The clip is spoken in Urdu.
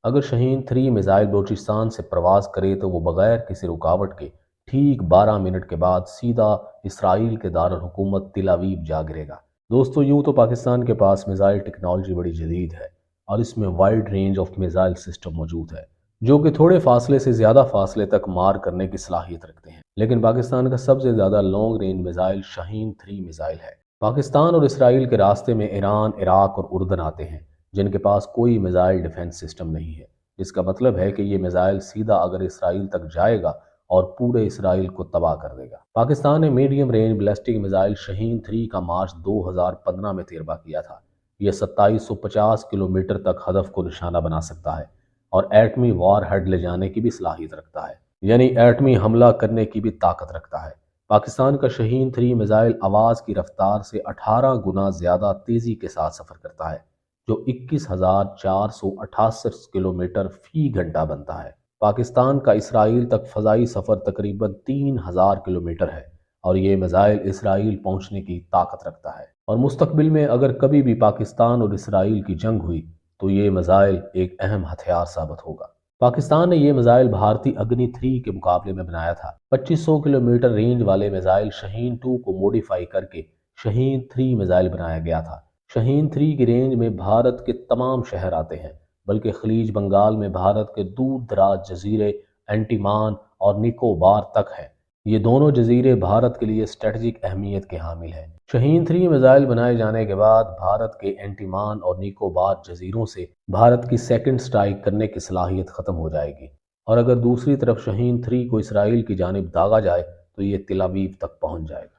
اگر شاہین 3 میزائل بلوچستان سے پرواز کرے تو وہ بغیر کسی رکاوٹ کے ٹھیک 12 منٹ کے بعد سیدھا اسرائیل کے دارالحکومت تل ابیب جا گرے گا۔ دوستو، یوں تو پاکستان کے پاس میزائل ٹیکنالوجی بڑی جدید ہے اور اس میں wide range of missile system موجود ہے جو کہ تھوڑے فاصلے سے زیادہ فاصلے تک مار کرنے کی صلاحیت رکھتے ہیں، لیکن پاکستان کا سب سے زیادہ لانگ رینج میزائل شاہین 3 میزائل ہے۔ پاکستان اور اسرائیل کے راستے میں ایران، عراق اور اردن آتے ہیں جن کے پاس کوئی میزائل ڈیفنس سسٹم نہیں ہے، جس کا مطلب ہے کہ یہ میزائل سیدھا اگر اسرائیل تک جائے گا اور پورے اسرائیل کو تباہ کر دے گا۔ پاکستان نے میڈیم رینج بیلسٹک میزائل شاہین 3 کا مارچ 2015 میں تجربہ کیا تھا۔ یہ 2750 کلومیٹر تک ہدف کو نشانہ بنا سکتا ہے اور ایٹمی وار ہیڈ لے جانے کی بھی صلاحیت رکھتا ہے، یعنی ایٹمی حملہ کرنے کی بھی طاقت رکھتا ہے۔ پاکستان کا شاہین 3 میزائل آواز کی رفتار سے 18 گنا زیادہ تیزی کے ساتھ سفر کرتا ہے، جو 21,468 کلومیٹر فی گھنٹہ بنتا ہے۔ پاکستان کا اسرائیل تک فضائی سفر تقریباً 3000 کلومیٹر ہے اور یہ میزائل اسرائیل پہنچنے کی طاقت رکھتا ہے، اور مستقبل میں اگر کبھی بھی پاکستان اور اسرائیل کی جنگ ہوئی تو یہ میزائل ایک اہم ہتھیار ثابت ہوگا۔ پاکستان نے یہ میزائل بھارتی اگنی 3 کے مقابلے میں بنایا تھا۔ 2500 کلومیٹر رینج والے میزائل شاہین 2 کو موڈیفائی کر کے شاہین 3 میزائل بنایا گیا تھا۔ شاہین 3 کی رینج میں بھارت کے تمام شہر آتے ہیں، بلکہ خلیج بنگال میں بھارت کے دور دراز جزیرے انڈیمان اور نکوبار تک ہیں۔ یہ دونوں جزیرے بھارت کے لیے اسٹریٹجک اہمیت کے حامل ہیں۔ شاہین 3 میزائل بنائے جانے کے بعد بھارت کے انڈیمان اور نکوبار جزیروں سے بھارت کی سیکنڈ سٹرائک کرنے کی صلاحیت ختم ہو جائے گی، اور اگر دوسری طرف شاہین 3 کو اسرائیل کی جانب داغا جائے تو یہ تل ابیب تک پہنچ جائے گا۔